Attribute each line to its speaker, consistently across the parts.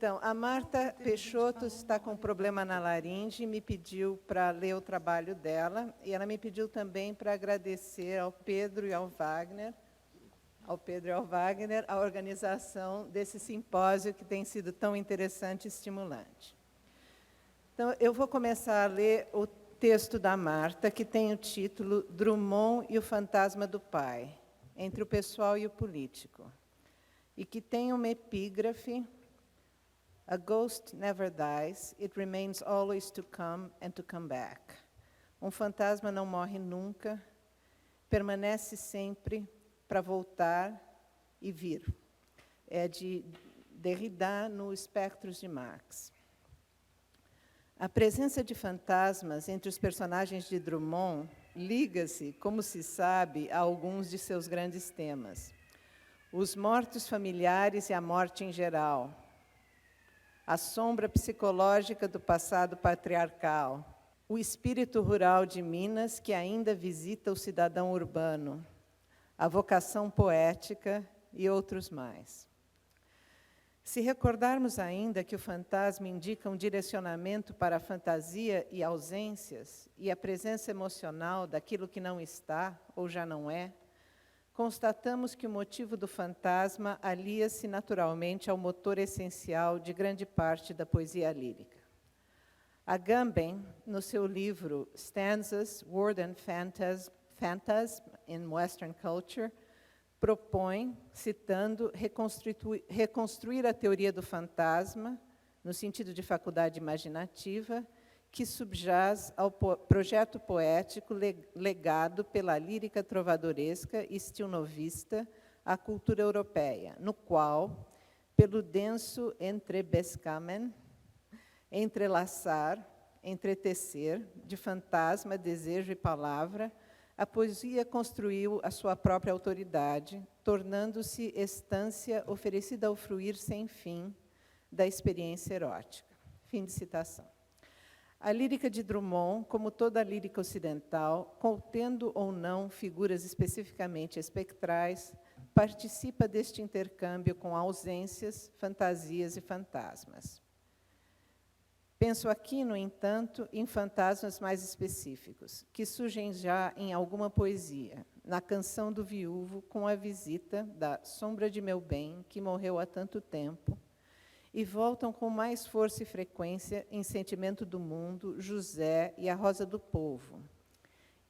Speaker 1: Então, a Marta Peixoto está com um problema na laringe e me pediu para ler o trabalho dela. E ela me pediu também para agradecer ao Pedro e ao Wagner, a organização desse simpósio que tem sido tão interessante e estimulante. Então, eu vou começar a ler o texto da Marta, que tem o título Drummond e o Fantasma do Pai, entre o pessoal e o político, e que tem uma epígrafe: A ghost never dies, it remains always to come and to come back. Um fantasma não morre nunca, permanece sempre para voltar e vir. É de Derrida no Espectros de Marx. A presença de fantasmas entre os personagens de Drummond liga-se, como se sabe, a alguns de seus grandes temas: os mortos familiares e a morte em geral, a sombra psicológica do passado patriarcal, o espírito rural de Minas que ainda visita o cidadão urbano, a vocação poética e outros mais. Se recordarmos ainda que o fantasma indica um direcionamento para a fantasia e ausências e a presença emocional daquilo que não está ou já não é, constatamos que o motivo do fantasma alia-se naturalmente ao motor essencial de grande parte da poesia lírica. Agamben, no seu livro Stanzas, Word and Phantasm in Western Culture, propõe, citando, reconstruir a teoria do fantasma, no sentido de faculdade imaginativa, que subjaz ao projeto poético legado pela lírica trovadoresca e stilnovista à cultura europeia, no qual, pelo denso entrebeskamen, entrelaçar, entretecer, de fantasma, desejo e palavra, a poesia construiu a sua própria autoridade, tornando-se estância oferecida ao fruir sem fim da experiência erótica. Fim de citação. A lírica de Drummond, como toda a lírica ocidental, contendo ou não figuras especificamente espectrais, participa deste intercâmbio com ausências, fantasias e fantasmas. Penso aqui, no entanto, em fantasmas mais específicos, que surgem já em alguma poesia, na Canção do Viúvo, com a visita da sombra de meu bem, que morreu há tanto tempo, e voltam com mais força e frequência em Sentimento do Mundo, José e a Rosa do Povo.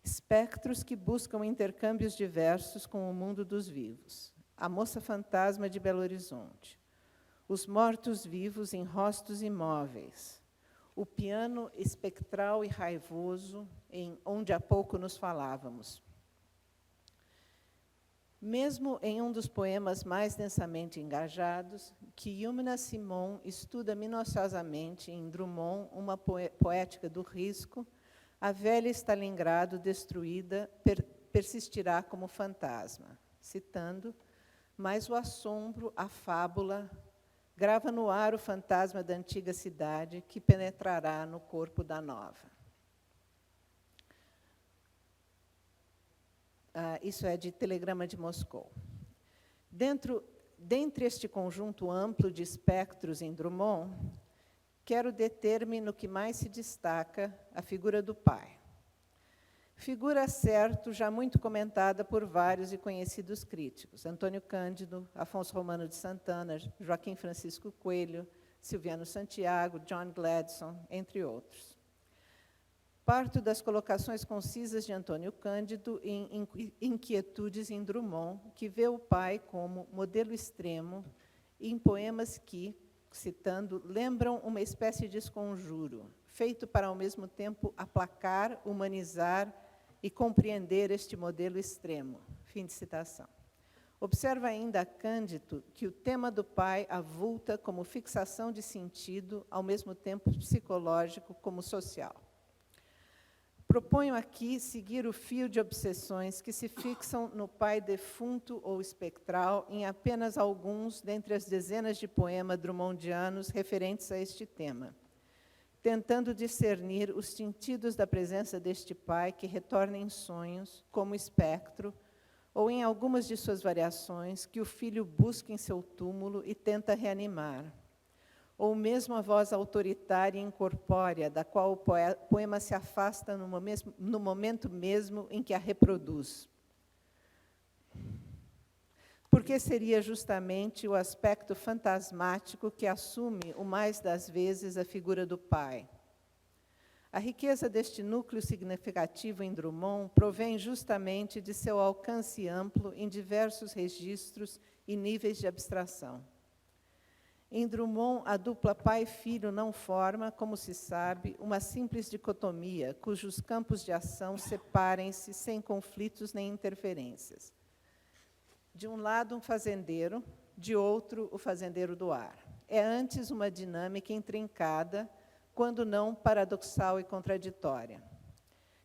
Speaker 1: Espectros que buscam intercâmbios diversos com o mundo dos vivos. A Moça Fantasma de Belo Horizonte. Os mortos-vivos em rostos imóveis. O piano espectral e raivoso em Onde há pouco nos falávamos. Mesmo em um dos poemas mais densamente engajados, que Yumna Simon estuda minuciosamente em Drummond, uma poética do risco, a velha Stalingrado destruída persistirá como fantasma. Citando, mas o assombro, a fábula, grava no ar o fantasma da antiga cidade que penetrará no corpo da nova. Isso é de Telegrama de Moscou. Dentre este conjunto amplo de espectros em Drummond, quero deter-me no que mais se destaca, a figura do pai. Figura, certo, já muito comentada por vários e conhecidos críticos: Antônio Cândido, Afonso Romano de Santana, Joaquim Francisco Coelho, Silviano Santiago, John Gladson, entre outros. Parto das colocações concisas de Antônio Cândido em Inquietudes em Drummond, que vê o pai como modelo extremo em poemas que, citando, lembram uma espécie de esconjuro, feito para, ao mesmo tempo, aplacar, humanizar e compreender este modelo extremo. Fim de citação. Observa ainda Cândido que o tema do pai avulta como fixação de sentido, ao mesmo tempo psicológico como social. Proponho aqui seguir o fio de obsessões que se fixam no pai defunto ou espectral em apenas alguns dentre as dezenas de poemas drummondianos referentes a este tema, tentando discernir os sentidos da presença deste pai que retorna em sonhos, como espectro, ou em algumas de suas variações, que o filho busca em seu túmulo e tenta reanimar, ou mesmo a voz autoritária e incorpórea, da qual o poema se afasta no momento mesmo em que a reproduz. Porque seria justamente o aspecto fantasmático que assume, o mais das vezes, a figura do pai. A riqueza deste núcleo significativo em Drummond provém justamente de seu alcance amplo em diversos registros e níveis de abstração. Em Drummond, a dupla pai-filho não forma, como se sabe, uma simples dicotomia, cujos campos de ação separem-se sem conflitos nem interferências. De um lado, um fazendeiro, de outro, o fazendeiro do ar. É antes uma dinâmica intrincada, quando não paradoxal e contraditória.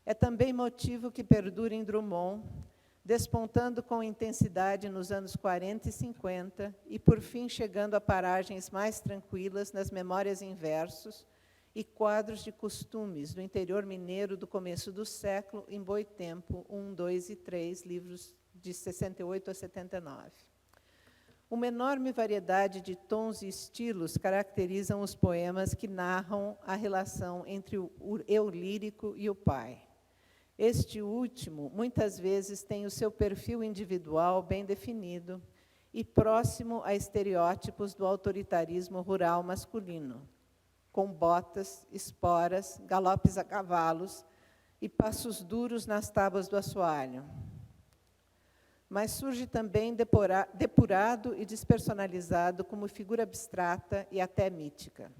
Speaker 1: É também motivo que perdura em Drummond, despontando com intensidade nos anos 40 e 50, e, por fim, chegando a paragens mais tranquilas nas memórias em versos e quadros de costumes do interior mineiro do começo do século, em Boitempo, 1, 2 e 3, livros de 68 a 79. Uma enorme variedade de tons e estilos caracterizam os poemas que narram a relação entre o eu lírico e o pai. Este último, muitas vezes, tem o seu perfil individual bem definido e próximo a estereótipos do autoritarismo rural masculino, com botas, esporas, galopes a cavalos e passos duros nas tábuas do assoalho. Mas surge também depurado e despersonalizado como figura abstrata e até mítica.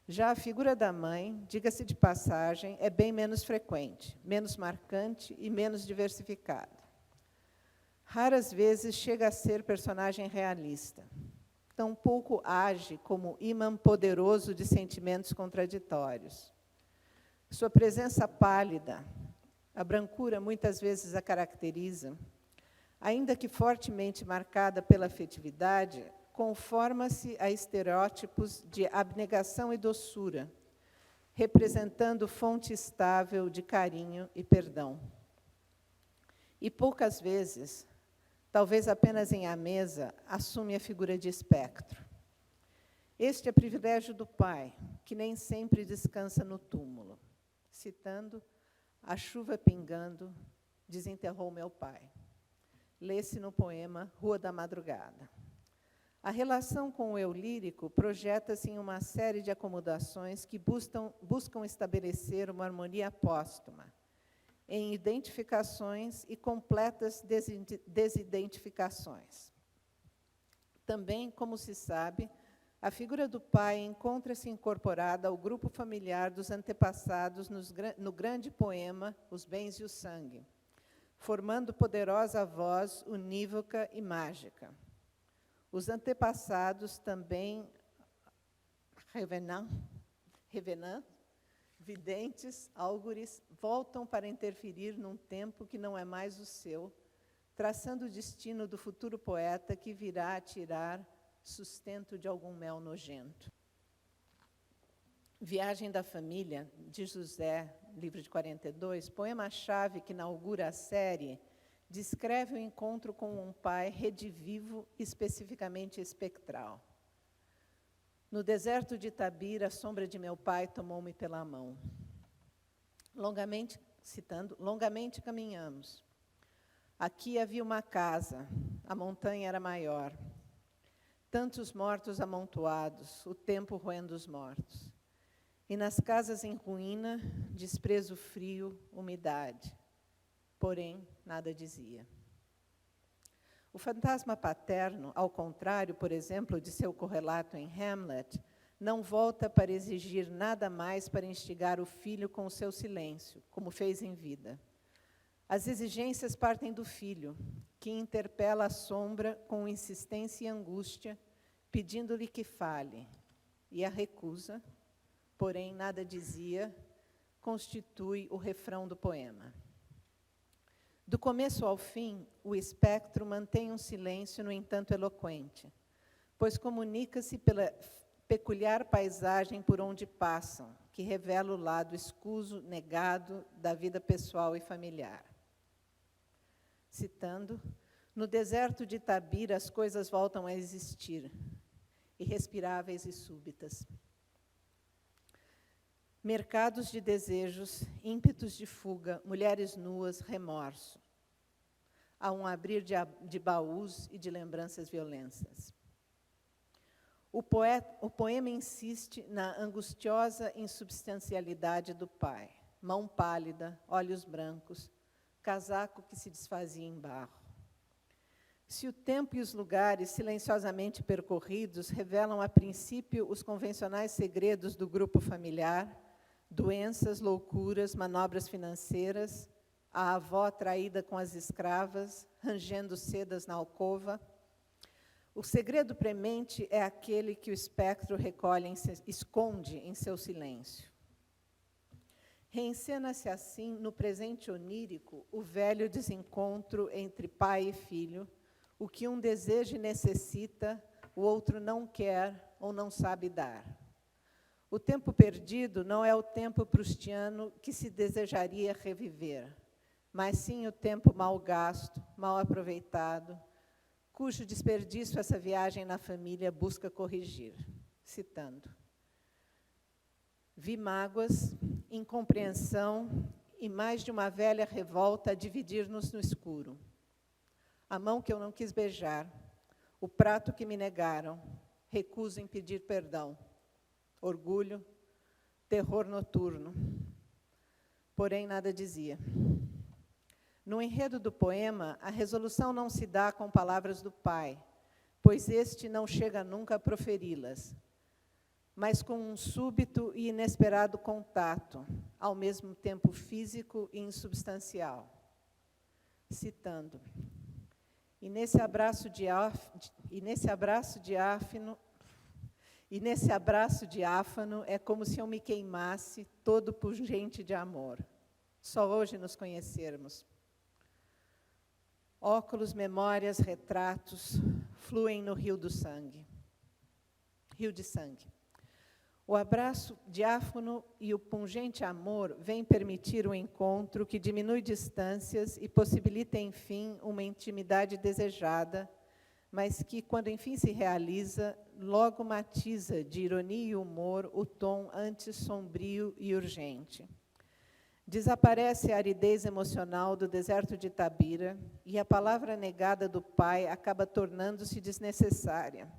Speaker 1: Já a figura da mãe, diga-se de passagem, é bem menos frequente, menos marcante e menos diversificada. Raras vezes chega a ser personagem realista. Tampouco age como imã poderoso de sentimentos contraditórios. Sua presença pálida, a brancura muitas vezes a caracteriza, ainda que fortemente marcada pela afetividade, conforma-se a estereótipos de abnegação e doçura, representando fonte estável de carinho e perdão. E poucas vezes, talvez apenas em A Mesa, assume a figura de espectro. Este é privilégio do pai, que nem sempre descansa no túmulo. Citando, a chuva pingando, desenterrou meu pai. Lê-se no poema Rua da Madrugada. A relação com o eu lírico projeta-se em uma série de acomodações que buscam estabelecer uma harmonia póstuma, em identificações e completas desidentificações. Também, como se sabe, a figura do pai encontra-se incorporada ao grupo familiar dos antepassados no grande poema Os Bens e o Sangue, formando poderosa voz unívoca e mágica. Os antepassados também, revenant, videntes, álgures, voltam para interferir num tempo que não é mais o seu, traçando o destino do futuro poeta que virá a tirar sustento de algum mel nojento. Viagem da Família, de José, livro de 42, poema-chave que inaugura a série, descreve o encontro com um pai redivivo, especificamente espectral. No deserto de Tabir, a sombra de meu pai tomou-me pela mão. Longamente caminhamos. Aqui havia uma casa, a montanha era maior. Tantos mortos amontoados, o tempo roendo os mortos. E nas casas em ruína, desprezo frio, umidade. Porém, nada dizia. O fantasma paterno, ao contrário, por exemplo, de seu correlato em Hamlet, não volta para exigir nada mais para instigar o filho com o seu silêncio, como fez em vida. As exigências partem do filho, que interpela a sombra com insistência e angústia, pedindo-lhe que fale, e a recusa, porém nada dizia, constitui o refrão do poema. Do começo ao fim, o espectro mantém um silêncio, no entanto, eloquente, pois comunica-se pela peculiar paisagem por onde passam, que revela o lado escuso, negado da vida pessoal e familiar. Citando, no deserto de Itabira as coisas voltam a existir, irrespiráveis e súbitas. Mercados de desejos, ímpetos de fuga, mulheres nuas, remorso. Há um abrir de baús e de lembranças violentas. O poema insiste na angustiosa insubstancialidade do pai. Mão pálida, olhos brancos, casaco que se desfazia em barro. Se o tempo e os lugares silenciosamente percorridos revelam a princípio os convencionais segredos do grupo familiar, doenças, loucuras, manobras financeiras, a avó traída com as escravas, rangendo sedas na alcova, o segredo premente é aquele que o espectro esconde em seu silêncio. Reencena-se assim, no presente onírico, o velho desencontro entre pai e filho, o que um deseja e necessita, o outro não quer ou não sabe dar. O tempo perdido não é o tempo proustiano que se desejaria reviver, mas sim o tempo mal gasto, mal aproveitado, cujo desperdício essa viagem na família busca corrigir. Citando: vi mágoas, incompreensão e mais de uma velha revolta a dividir-nos no escuro. A mão que eu não quis beijar, o prato que me negaram, recuso em pedir perdão. Orgulho, terror noturno. Porém, nada dizia. No enredo do poema, a resolução não se dá com palavras do pai, pois este não chega nunca a proferi-las, mas com um súbito e inesperado contato, ao mesmo tempo físico e insubstancial. Citando: E nesse abraço diáfano é como se eu me queimasse, todo pungente de amor. Só hoje nos conhecermos. Óculos, memórias, retratos fluem no rio do sangue. Rio de sangue. O abraço diáfano e o pungente amor vêm permitir o encontro que diminui distâncias e possibilita, enfim, uma intimidade desejada, mas que, quando enfim se realiza, logo matiza de ironia e humor o tom antes sombrio e urgente. Desaparece a aridez emocional do deserto de Itabira e a palavra negada do pai acaba tornando-se desnecessária,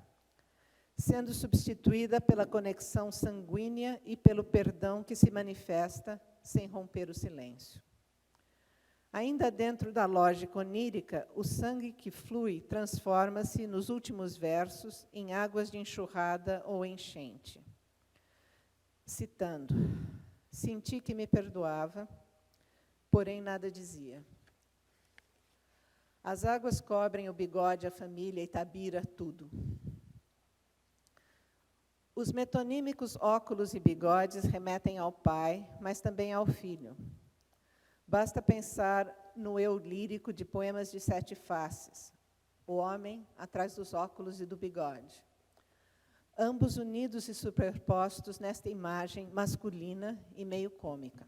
Speaker 1: sendo substituída pela conexão sanguínea e pelo perdão que se manifesta sem romper o silêncio. Ainda dentro da lógica onírica, o sangue que flui transforma-se, nos últimos versos, em águas de enxurrada ou enchente. Citando: senti que me perdoava, porém nada dizia. As águas cobrem o bigode, a família, Itabira, tudo. Os metonímicos óculos e bigodes remetem ao pai, mas também ao filho. Basta pensar no eu lírico de Poemas de Sete Faces, o homem atrás dos óculos e do bigode. Ambos unidos e superpostos nesta imagem masculina e meio cômica.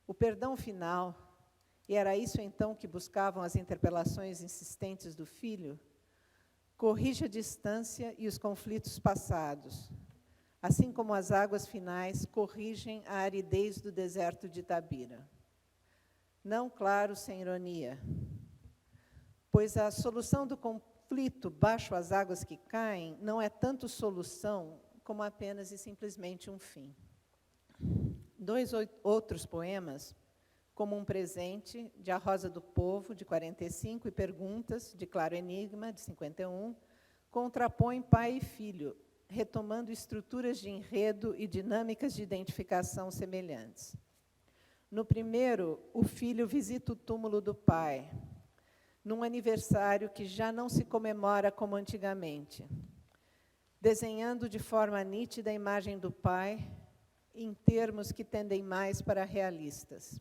Speaker 1: O perdão final, e era isso então que buscavam as interpelações insistentes do filho, corrige a distância e os conflitos passados, assim como as águas finais corrigem a aridez do deserto de Itabira. Não, claro, sem ironia, pois a solução do conflito baixo as águas que caem não é tanto solução como apenas e simplesmente um fim. Dois outros poemas, como Um Presente, de A Rosa do Povo, de 45, e Perguntas, de Claro Enigma, de 51, contrapõem pai e filho, retomando estruturas de enredo e dinâmicas de identificação semelhantes. No primeiro, o filho visita o túmulo do pai, num aniversário que já não se comemora como antigamente, desenhando de forma nítida a imagem do pai, em termos que tendem mais para realistas.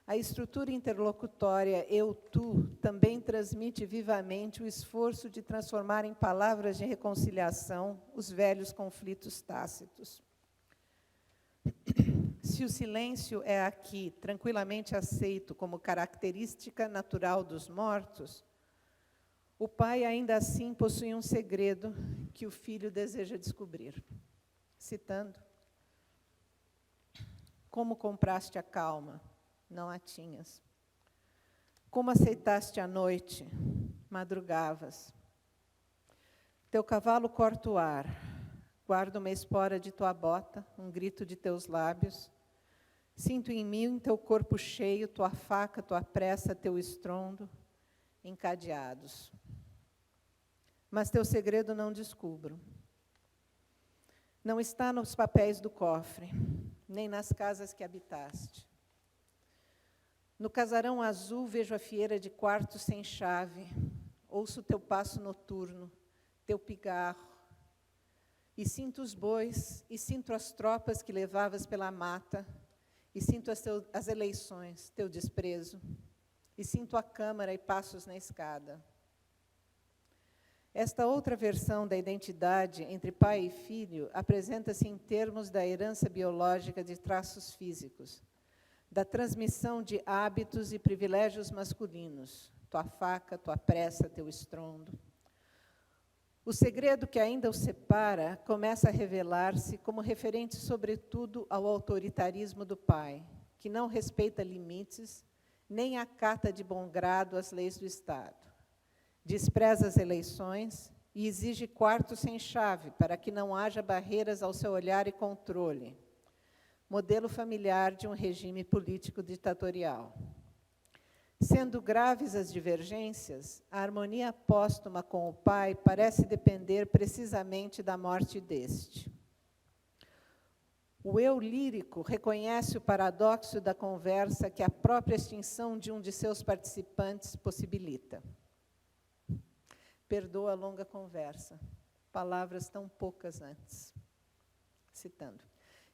Speaker 1: A estrutura interlocutória eu-tu também transmite vivamente o esforço de transformar em palavras de reconciliação os velhos conflitos tácitos. Se o silêncio é aqui tranquilamente aceito como característica natural dos mortos, o pai ainda assim possui um segredo que o filho deseja descobrir. Citando: como compraste a calma? Não a tinhas. Como aceitaste a noite? Madrugavas. Teu cavalo corta o ar, guardo uma espora de tua bota, um grito de teus lábios. Sinto em mim teu corpo cheio, tua faca, tua pressa, teu estrondo, encadeados. Mas teu segredo não descubro. Não está nos papéis do cofre, nem nas casas que habitaste. No casarão azul vejo a fieira de quartos sem chave, ouço teu passo noturno, teu pigarro, e sinto os bois, e sinto as tropas que levavas pela mata, e sinto as eleições, teu desprezo, e sinto a câmara e passos na escada. Esta outra versão da identidade entre pai e filho apresenta-se em termos da herança biológica de traços físicos, da transmissão de hábitos e privilégios masculinos, tua faca, tua pressa, teu estrondo. O segredo que ainda o separa começa a revelar-se como referente, sobretudo, ao autoritarismo do pai, que não respeita limites, nem acata de bom grado as leis do Estado. Despreza as eleições e exige quartos sem chave, para que não haja barreiras ao seu olhar e controle. Modelo familiar de um regime político ditatorial. Sendo graves as divergências, a harmonia póstuma com o pai parece depender precisamente da morte deste. O eu lírico reconhece o paradoxo da conversa que a própria extinção de um de seus participantes possibilita. Perdoa a longa conversa, palavras tão poucas antes. Citando: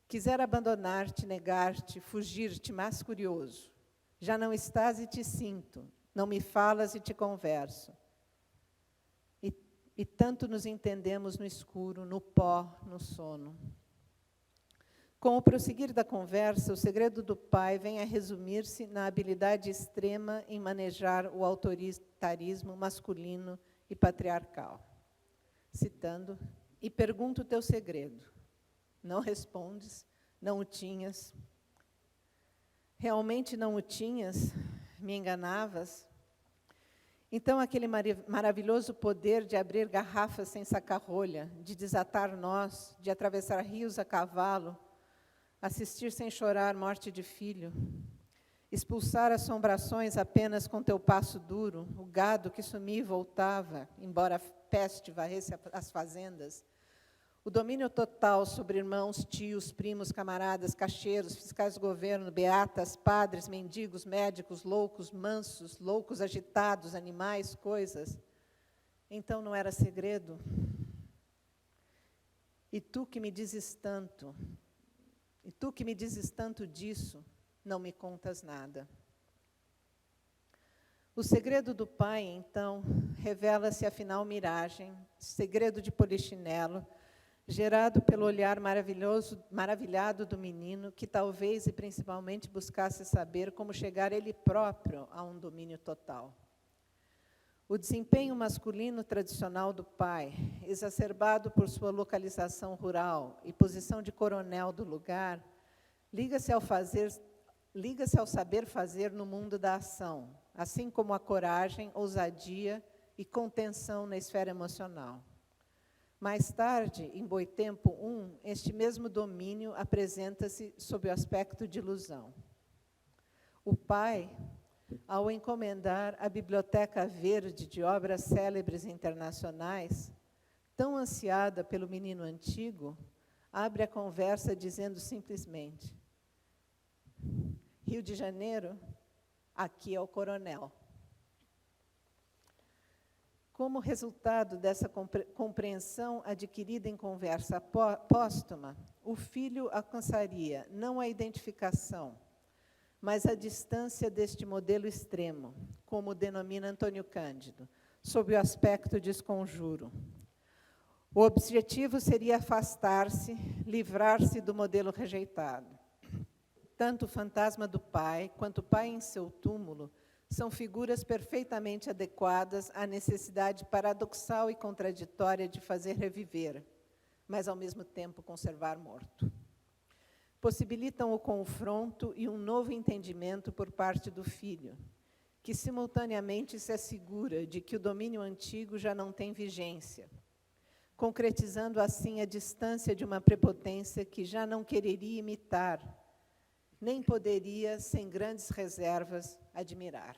Speaker 1: quisera abandonar-te, negar-te, fugir-te, mas curioso. Já não estás e te sinto, não me falas e te converso. E tanto nos entendemos no escuro, no pó, no sono. Com o prosseguir da conversa, o segredo do pai vem a resumir-se na habilidade extrema em manejar o autoritarismo masculino e patriarcal. Citando: e pergunto o teu segredo. Não respondes, não o tinhas. Realmente não o tinhas? Me enganavas? Então, aquele maravilhoso poder de abrir garrafas sem sacar rolha, de desatar nós, de atravessar rios a cavalo, assistir sem chorar morte de filho, expulsar assombrações apenas com teu passo duro, o gado que sumia e voltava, embora a peste varresse as fazendas, o domínio total sobre irmãos, tios, primos, camaradas, cacheiros, fiscais do governo, beatas, padres, mendigos, médicos, loucos, mansos, loucos, agitados, animais, coisas. Então não era segredo? E tu que me dizes tanto disso, não me contas nada. O segredo do pai, então, revela-se afinal miragem, segredo de polichinelo, gerado pelo olhar maravilhado do menino, que talvez e principalmente buscasse saber como chegar ele próprio a um domínio total. O desempenho masculino tradicional do pai, exacerbado por sua localização rural e posição de coronel do lugar, liga-se ao saber fazer no mundo da ação, assim como a coragem, ousadia e contenção na esfera emocional. Mais tarde, em Boitempo I, este mesmo domínio apresenta-se sob o aspecto de ilusão. O pai, ao encomendar a Biblioteca Verde de obras célebres internacionais, tão ansiada pelo menino antigo, abre a conversa dizendo simplesmente: Rio de Janeiro, aqui é o coronel. Como resultado dessa compreensão adquirida em conversa póstuma, o filho alcançaria não a identificação, mas a distância deste modelo extremo, como denomina Antônio Cândido, sob o aspecto de desconjuro. O objetivo seria afastar-se, livrar-se do modelo rejeitado. Tanto o fantasma do pai, quanto o pai em seu túmulo, são figuras perfeitamente adequadas à necessidade paradoxal e contraditória de fazer reviver, mas, ao mesmo tempo, conservar morto. Possibilitam o confronto e um novo entendimento por parte do filho, que simultaneamente se assegura de que o domínio antigo já não tem vigência, concretizando assim a distância de uma prepotência que já não quereria imitar, nem poderia, sem grandes reservas, admirar.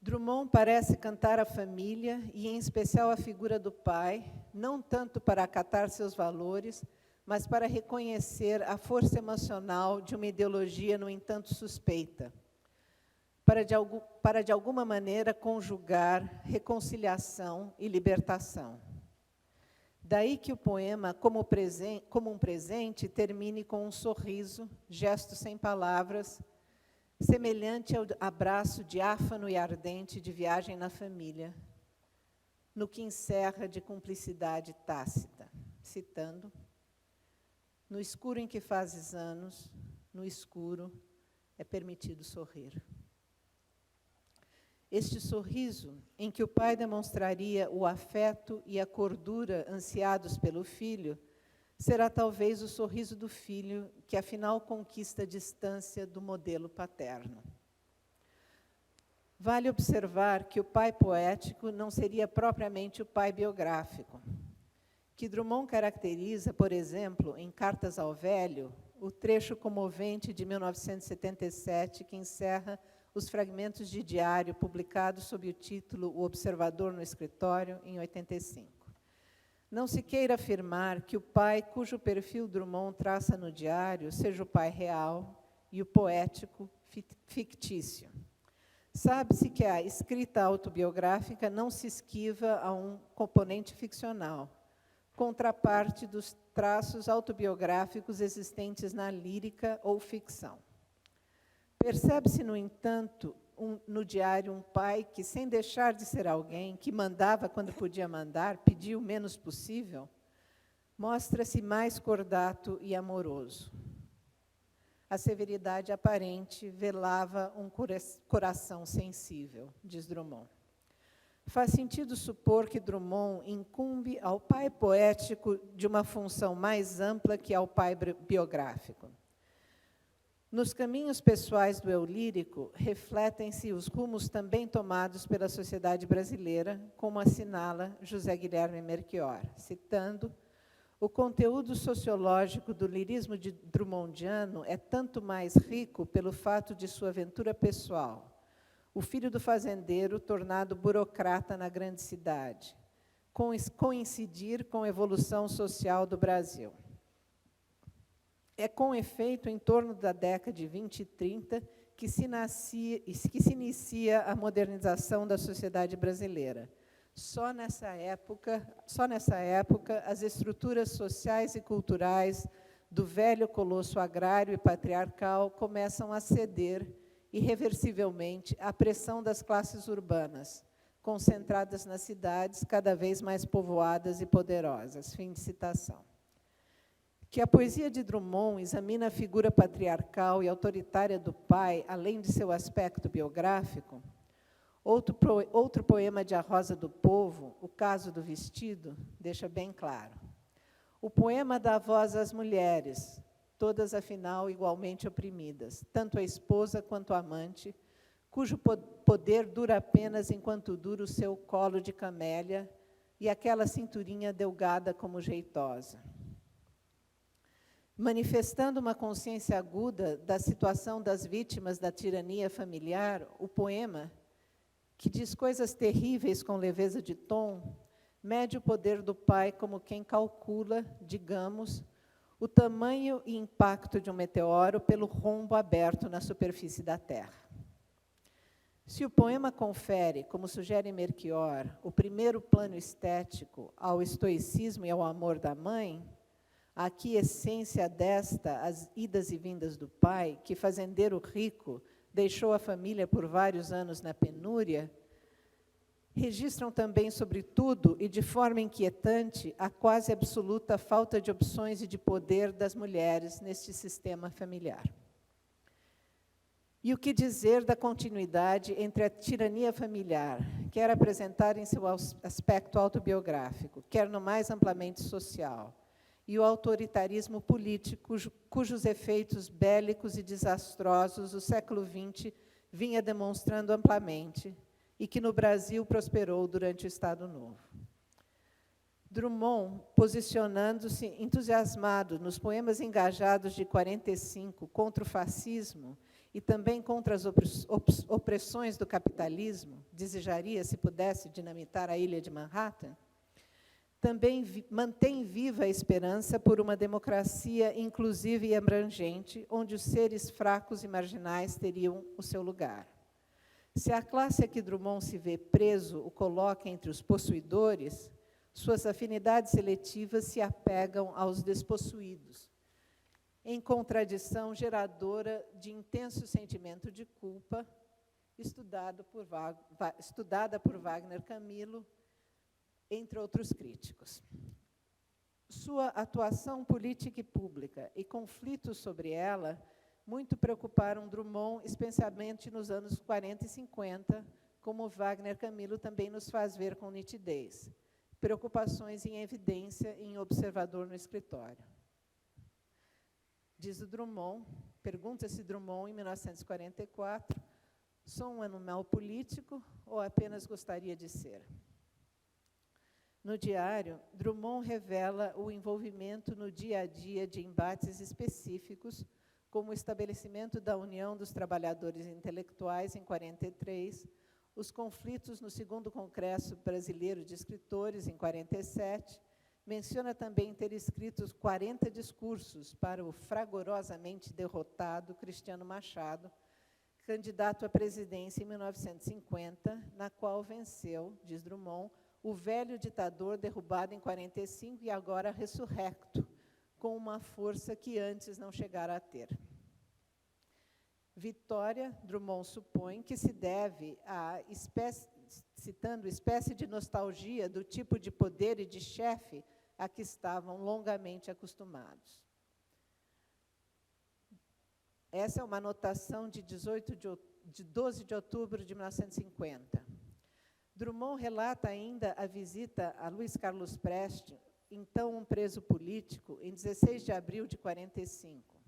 Speaker 1: Drummond parece cantar a família, e em especial a figura do pai, não tanto para acatar seus valores, mas para reconhecer a força emocional de uma ideologia, no entanto, suspeita, para de alguma maneira conjugar reconciliação e libertação. Daí que o poema, como um presente, termine com um sorriso, gesto sem palavras, semelhante ao abraço diáfano e ardente de viagem na família, no que encerra de cumplicidade tácita, citando: no escuro em que fazes anos, no escuro é permitido sorrir. Este sorriso, em que o pai demonstraria o afeto e a cordura ansiados pelo filho, será talvez o sorriso do filho que, afinal, conquista a distância do modelo paterno. Vale observar que o pai poético não seria propriamente o pai biográfico, que Drummond caracteriza, por exemplo, em Cartas ao Velho, o trecho comovente de 1977 que encerra os fragmentos de diário publicados sob o título O Observador no Escritório, em 85. Não se queira afirmar que o pai cujo perfil Drummond traça no diário seja o pai real e o poético fictício. Sabe-se que a escrita autobiográfica não se esquiva a um componente ficcional, contraparte dos traços autobiográficos existentes na lírica ou ficção. Percebe-se, no entanto, no diário um pai que, sem deixar de ser alguém, que mandava quando podia mandar, pedia o menos possível, mostra-se mais cordato e amoroso. A severidade aparente velava um coração sensível, diz Drummond. Faz sentido supor que Drummond incumbe ao pai poético de uma função mais ampla que ao pai biográfico. Nos caminhos pessoais do eu lírico, refletem-se os rumos também tomados pela sociedade brasileira, como assinala José Guilherme Melchior, citando: o conteúdo sociológico do lirismo drummondiano é tanto mais rico pelo fato de sua aventura pessoal, o filho do fazendeiro tornado burocrata na grande cidade, coincidir com a evolução social do Brasil. É, com efeito, em torno da década de 20 e 30 que se inicia a modernização da sociedade brasileira. Só nessa época, as estruturas sociais e culturais do velho colosso agrário e patriarcal começam a ceder irreversivelmente à pressão das classes urbanas, concentradas nas cidades cada vez mais povoadas e poderosas. Fim de citação. Que a poesia de Drummond examina a figura patriarcal e autoritária do pai, além de seu aspecto biográfico, outro poema de A Rosa do Povo, O Caso do Vestido, deixa bem claro. O poema dá voz às mulheres, todas, afinal, igualmente oprimidas, tanto a esposa quanto a amante, cujo poder dura apenas enquanto dura o seu colo de camélia e aquela cinturinha delgada como jeitosa. Manifestando uma consciência aguda da situação das vítimas da tirania familiar, o poema, que diz coisas terríveis com leveza de tom, mede o poder do pai como quem calcula, digamos, o tamanho e impacto de um meteoro pelo rombo aberto na superfície da Terra. Se o poema confere, como sugere Melchior, o primeiro plano estético ao estoicismo e ao amor da mãe, aqui essência desta, as idas e vindas do pai, que fazendeiro rico deixou a família por vários anos na penúria, registram também, sobretudo, e de forma inquietante, a quase absoluta falta de opções e de poder das mulheres neste sistema familiar. E o que dizer da continuidade entre a tirania familiar, quer apresentada em seu aspecto autobiográfico, quer no mais amplamente social, e o autoritarismo político, cujos efeitos bélicos e desastrosos o século XX vinha demonstrando amplamente, e que no Brasil prosperou durante o Estado Novo. Drummond, posicionando-se entusiasmado nos poemas engajados de 45 contra o fascismo e também contra as opressões do capitalismo, desejaria, se pudesse, dinamitar a ilha de Manhattan, também mantém viva a esperança por uma democracia inclusiva e abrangente, onde os seres fracos e marginais teriam o seu lugar. Se a classe a que Drummond se vê preso o coloca entre os possuidores, suas afinidades seletivas se apegam aos despossuídos, em contradição geradora de intenso sentimento de culpa, estudada por Wagner Camilo, entre outros críticos. Sua atuação política e pública e conflitos sobre ela muito preocuparam Drummond, especialmente nos anos 40 e 50, como Wagner Camilo também nos faz ver com nitidez. Preocupações em evidência em Observador no Escritório. Diz o Drummond, pergunta-se Drummond, em 1944, sou um animal político ou apenas gostaria de ser? No diário, Drummond revela o envolvimento no dia a dia de embates específicos, como o estabelecimento da União dos Trabalhadores Intelectuais, em 43, os conflitos no segundo Congresso Brasileiro de Escritores, em 47, menciona também ter escrito 40 discursos para o fragorosamente derrotado Cristiano Machado, candidato à presidência em 1950, na qual venceu, diz Drummond, o velho ditador derrubado em 45 e agora ressurrecto, com uma força que antes não chegara a ter. Vitória, Drummond supõe, que se deve a, citando, espécie de nostalgia do tipo de poder e de chefe a que estavam longamente acostumados. Essa é uma anotação de 12 de outubro de 1950. Drummond relata ainda a visita a Luiz Carlos Prestes, então um preso político, em 16 de abril de 45.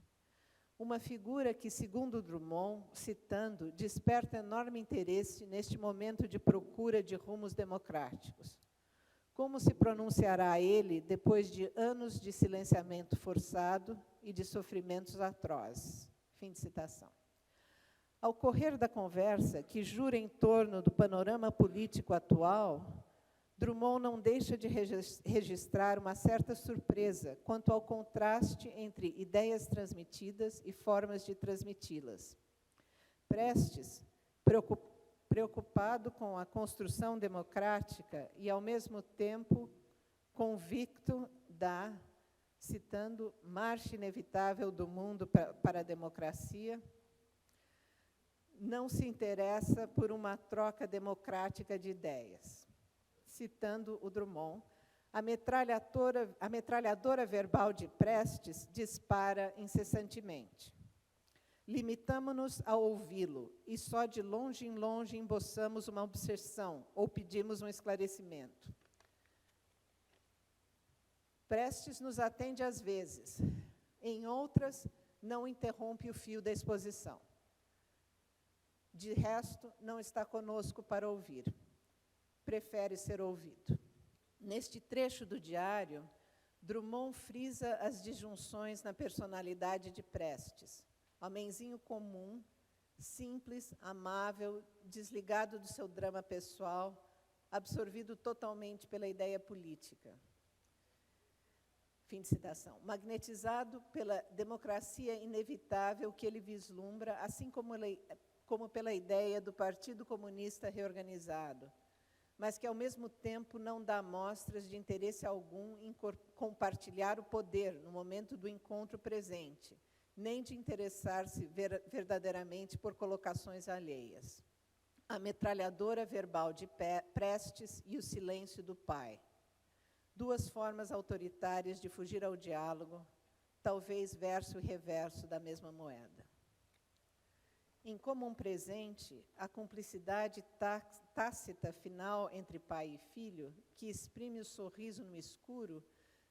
Speaker 1: Uma figura que, segundo Drummond, citando, desperta enorme interesse neste momento de procura de rumos democráticos. Como se pronunciará ele depois de anos de silenciamento forçado e de sofrimentos atrozes? Fim de citação. Ao correr da conversa, que gira em torno do panorama político atual, Drummond não deixa de registrar uma certa surpresa quanto ao contraste entre ideias transmitidas e formas de transmiti-las. Prestes, preocupado com a construção democrática e, ao mesmo tempo, convicto da, citando, marcha inevitável do mundo para a democracia, não se interessa por uma troca democrática de ideias. Citando o Drummond, a metralhadora verbal de Prestes dispara incessantemente. Limitamo-nos a ouvi-lo, e só de longe em longe emboçamos uma obsessão ou pedimos um esclarecimento. Prestes nos atende às vezes, em outras, não interrompe o fio da exposição. De resto, não está conosco para ouvir. Prefere ser ouvido. Neste trecho do diário, Drummond frisa as disjunções na personalidade de Prestes. Homenzinho comum, simples, amável, desligado do seu drama pessoal, absorvido totalmente pela ideia política. Fim de citação. Magnetizado pela democracia inevitável que ele vislumbra, assim como como pela ideia do Partido Comunista reorganizado, mas que, ao mesmo tempo, não dá mostras de interesse algum em compartilhar o poder no momento do encontro presente, nem de interessar-se verdadeiramente por colocações alheias. A metralhadora verbal de Prestes e o silêncio do pai. Duas formas autoritárias de fugir ao diálogo, talvez verso e reverso da mesma moeda. Em comum presente, a cumplicidade tácita final entre pai e filho, que exprime o sorriso no escuro,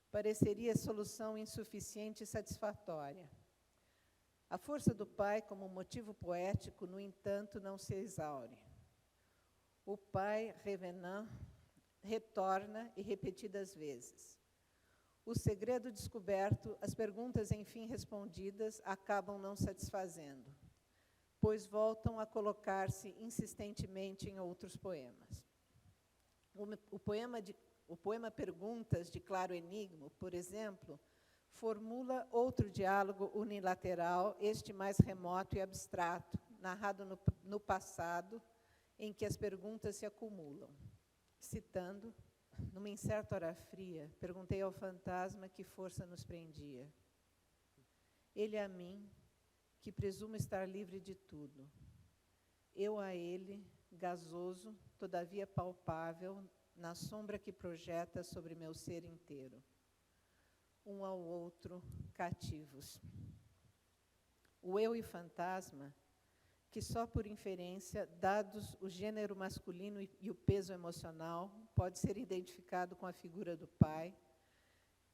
Speaker 1: pareceria solução insuficiente e satisfatória. A força do pai como motivo poético, no entanto, não se exaure. O pai, revenant, retorna e repetidas vezes. O segredo descoberto, as perguntas enfim respondidas, acabam não satisfazendo, pois voltam a colocar-se insistentemente em outros poemas. O poema Perguntas, de Claro Enigma, por exemplo, formula outro diálogo unilateral, este mais remoto e abstrato, narrado no passado, em que as perguntas se acumulam. Citando, numa incerta hora fria, perguntei ao fantasma que força nos prendia. Ele a mim, que presumo estar livre de tudo. Eu a ele, gasoso, todavia palpável, na sombra que projeta sobre meu ser inteiro. Um ao outro, cativos. O eu e o fantasma, que só por inferência, dados o gênero masculino e o peso emocional, pode ser identificado com a figura do pai,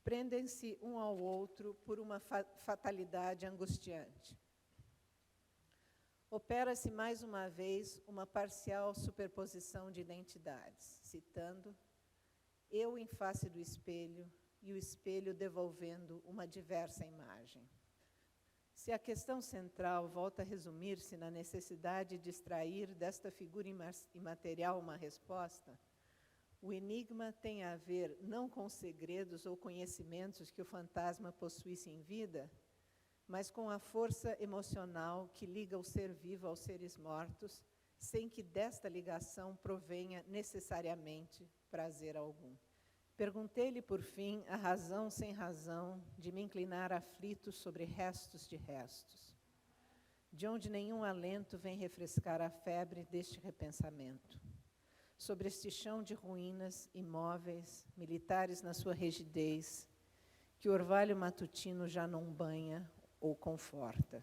Speaker 1: prendem-se um ao outro por uma fatalidade angustiante. Opera-se mais uma vez uma parcial superposição de identidades, citando, eu em face do espelho e o espelho devolvendo uma diversa imagem. Se a questão central volta a resumir-se na necessidade de extrair desta figura imaterial uma resposta, o enigma tem a ver não com os segredos ou conhecimentos que o fantasma possuísse em vida, mas com a força emocional que liga o ser vivo aos seres mortos, sem que desta ligação provenha necessariamente prazer algum. Perguntei-lhe, por fim, a razão sem razão de me inclinar aflito sobre restos de restos, de onde nenhum alento vem refrescar a febre deste repensamento, sobre este chão de ruínas, imóveis, militares na sua rigidez, que o orvalho matutino já não banha ou conforta.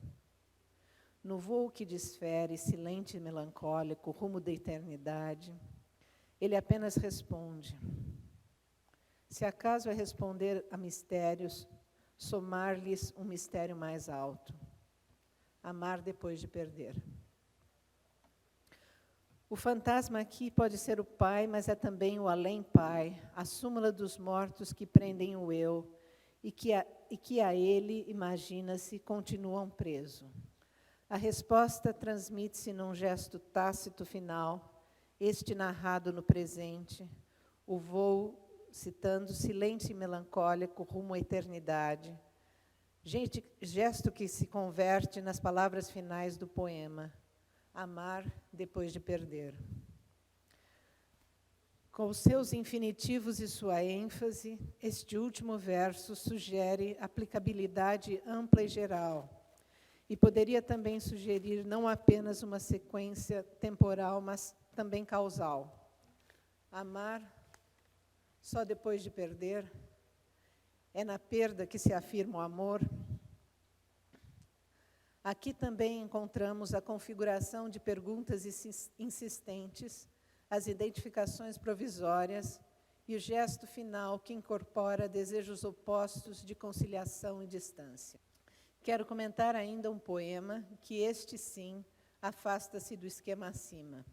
Speaker 1: No voo que desfere, silente e melancólico, rumo da eternidade, ele apenas responde. Se acaso é responder a mistérios, somar-lhes um mistério mais alto. Amar depois de perder. O fantasma aqui pode ser o pai, mas é também o além-pai, a súmula dos mortos que prendem o eu e que a ele, imagina-se, continuam preso. A resposta transmite-se num gesto tácito final, este narrado no presente, o voo, citando, silente e melancólico rumo à eternidade, gesto que se converte nas palavras finais do poema, amar depois de perder. Com os seus infinitivos e sua ênfase, este último verso sugere aplicabilidade ampla e geral, e poderia também sugerir não apenas uma sequência temporal, mas também causal. Amar só depois de perder? É na perda que se afirma o amor? Aqui também encontramos a configuração de perguntas insistentes, as identificações provisórias e o gesto final que incorpora desejos opostos de conciliação e distância. Quero comentar ainda um poema que, este sim, afasta-se do esquema acima,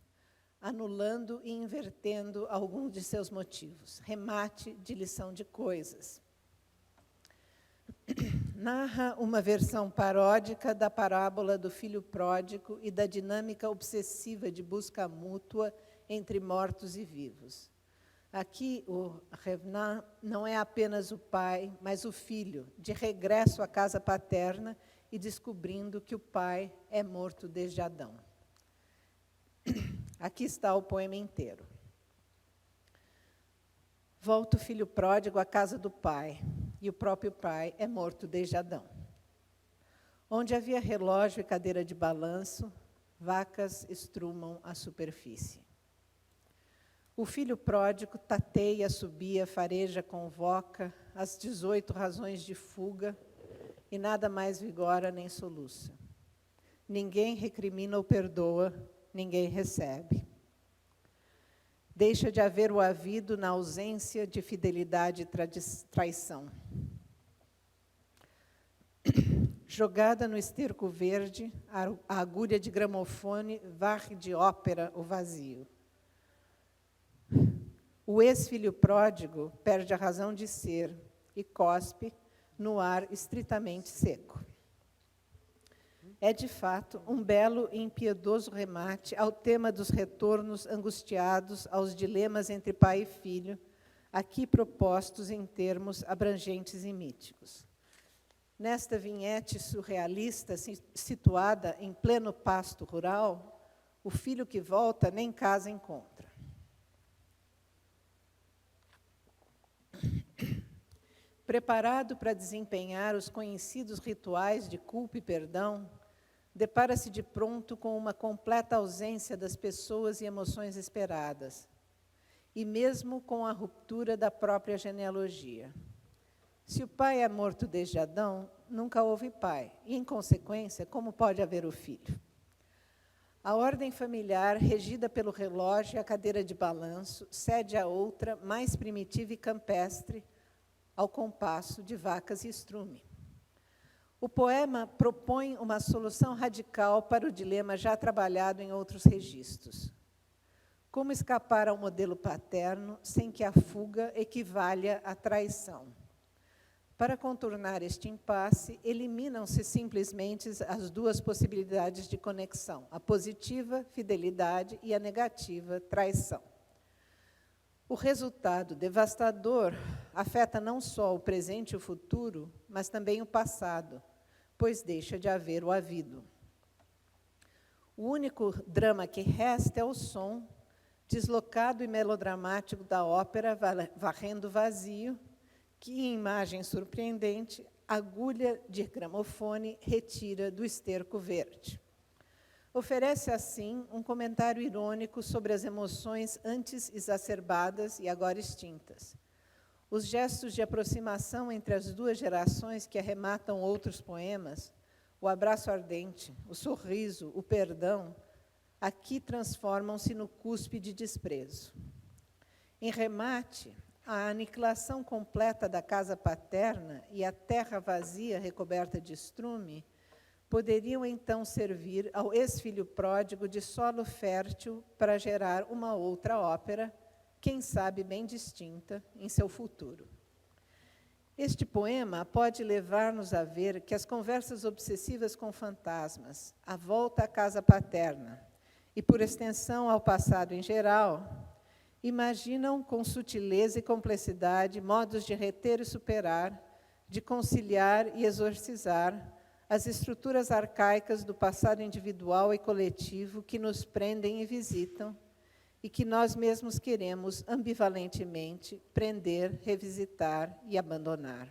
Speaker 1: anulando e invertendo alguns de seus motivos. Remate de lição de coisas. Narra uma versão paródica da parábola do filho pródigo e da dinâmica obsessiva de busca mútua entre mortos e vivos. Aqui, o revenant não é apenas o pai, mas o filho, de regresso à casa paterna e descobrindo que o pai é morto desde Adão. Aqui está o poema inteiro. Volta o filho pródigo à casa do pai, e o próprio pai é morto desde Adão. Onde havia relógio e cadeira de balanço, vacas estrumam a superfície. O filho pródigo tateia, subia, fareja, convoca as 18 razões de fuga, e nada mais vigora nem soluça. Ninguém recrimina ou perdoa, ninguém recebe. Deixa de haver o havido na ausência de fidelidade e traição. Jogada no esterco verde, a agulha de gramofone varre de ópera o vazio. O ex-filho pródigo perde a razão de ser e cospe no ar estritamente seco. É, de fato, um belo e impiedoso remate ao tema dos retornos angustiados aos dilemas entre pai e filho, aqui propostos em termos abrangentes e míticos. Nesta vinhete surrealista, situada em pleno pasto rural, o filho que volta nem casa encontra. Preparado para desempenhar os conhecidos rituais de culpa e perdão, depara-se de pronto com uma completa ausência das pessoas e emoções esperadas, e mesmo com a ruptura da própria genealogia. Se o pai é morto desde Adão, nunca houve pai, e, em consequência, como pode haver o filho? A ordem familiar, regida pelo relógio e a cadeira de balanço, cede a outra, mais primitiva e campestre, ao compasso de vacas e estrume. O poema propõe uma solução radical para o dilema já trabalhado em outros registros. Como escapar ao modelo paterno sem que a fuga equivalha à traição? Para contornar este impasse, eliminam-se simplesmente as duas possibilidades de conexão, a positiva, fidelidade, e a negativa, traição. O resultado devastador afeta não só o presente e o futuro, mas também o passado, pois deixa de haver o havido. O único drama que resta é o som, deslocado e melodramático da ópera varrendo vazio, que, em imagem surpreendente, a agulha de gramofone retira do esterco verde. Oferece, assim, um comentário irônico sobre as emoções antes exacerbadas e agora extintas. Os gestos de aproximação entre as duas gerações que arrematam outros poemas, o abraço ardente, o sorriso, o perdão, aqui transformam-se no cuspe de desprezo. Em remate, a aniquilação completa da casa paterna e a terra vazia recoberta de estrume poderiam, então, servir ao ex-filho pródigo de solo fértil para gerar uma outra ópera, quem sabe bem distinta, em seu futuro. Este poema pode levar-nos a ver que as conversas obsessivas com fantasmas, a volta à casa paterna e, por extensão, ao passado em geral, imaginam com sutileza e complexidade modos de reter e superar, de conciliar e exorcizar as estruturas arcaicas do passado individual e coletivo que nos prendem e visitam, e que nós mesmos queremos, ambivalentemente, prender, revisitar e abandonar.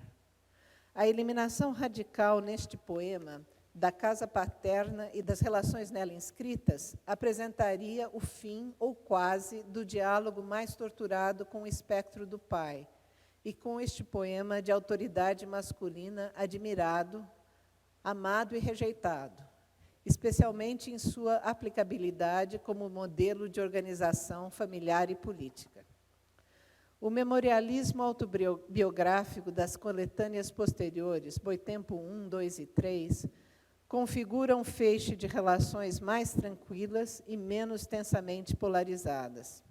Speaker 1: A eliminação radical neste poema da casa paterna e das relações nela inscritas apresentaria o fim, ou quase, do diálogo mais torturado com o espectro do pai, e com este poema de autoridade masculina admirado, amado e rejeitado, especialmente em sua aplicabilidade como modelo de organização familiar e política. O memorialismo autobiográfico das coletâneas posteriores, Boitempo I, II e III, configura um feixe de relações mais tranquilas e menos tensamente polarizadas.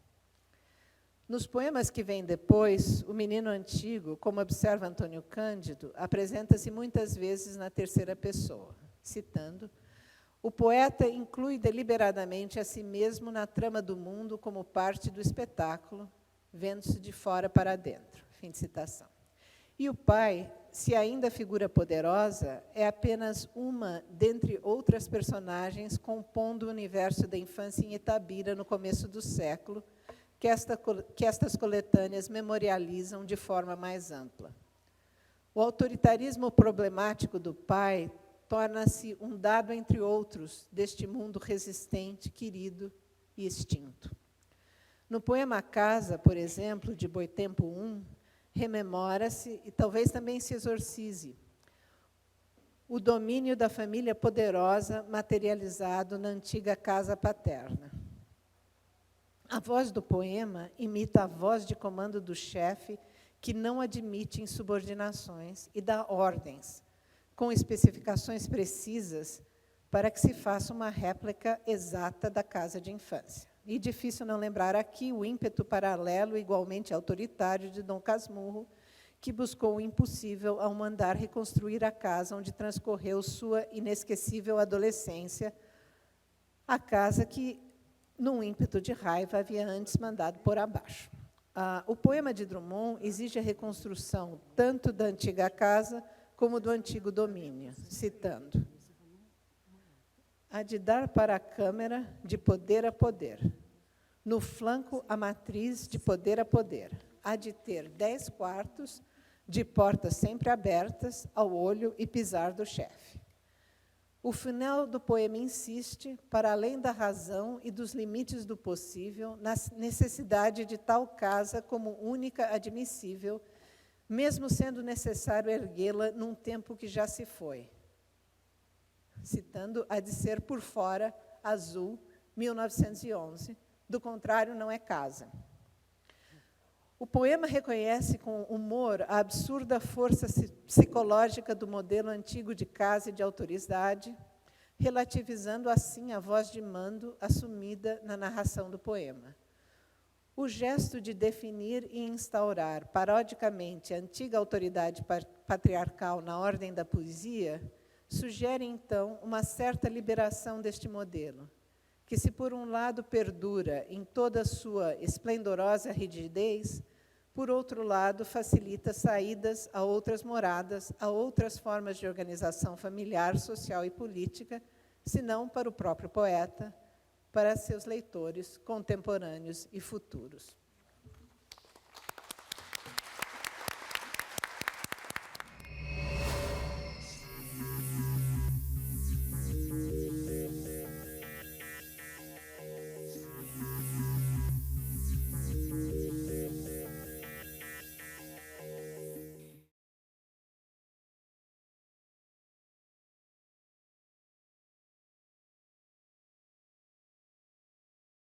Speaker 1: Nos poemas que vêm depois, o menino antigo, como observa Antônio Cândido, apresenta-se muitas vezes na terceira pessoa. Citando, o poeta inclui deliberadamente a si mesmo na trama do mundo como parte do espetáculo, vendo-se de fora para dentro. Fim de citação. E o pai, se ainda figura poderosa, é apenas uma dentre outras personagens compondo o universo da infância em Itabira, no começo do século, que estas coletâneas memorializam de forma mais ampla. O autoritarismo problemático do pai torna-se um dado entre outros deste mundo resistente, querido e extinto. No poema Casa, por exemplo, de Boitempo I, rememora-se, e talvez também se exorcize, o domínio da família poderosa materializado na antiga casa paterna. A voz do poema imita a voz de comando do chefe, que não admite insubordinações e dá ordens, com especificações precisas, para que se faça uma réplica exata da casa de infância. E difícil não lembrar aqui o ímpeto paralelo, igualmente autoritário, de Dom Casmurro, que buscou o impossível ao mandar reconstruir a casa onde transcorreu sua inesquecível adolescência, a casa que, num ímpeto de raiva, havia antes mandado por abaixo. O poema de Drummond exige a reconstrução tanto da antiga casa como do antigo domínio, citando: há de dar para a câmara de poder a poder, no flanco a matriz de poder a poder, há de ter 10 quartos de portas sempre abertas ao olho e pisar do chefe. O final do poema insiste, para além da razão e dos limites do possível, na necessidade de tal casa como única admissível, mesmo sendo necessário erguê-la num tempo que já se foi. Citando, há de ser por fora, azul, 1911, do contrário, não é casa. O poema reconhece com humor a absurda força psicológica do modelo antigo de casa e de autoridade, relativizando assim a voz de mando assumida na narração do poema. O gesto de definir e instaurar parodicamente a antiga autoridade patriarcal na ordem da poesia sugere, então, uma certa liberação deste modelo, que, se por um lado perdura em toda a sua esplendorosa rigidez, por outro lado facilita saídas a outras moradas, a outras formas de organização familiar, social e política, se não para o próprio poeta, para seus leitores contemporâneos e futuros.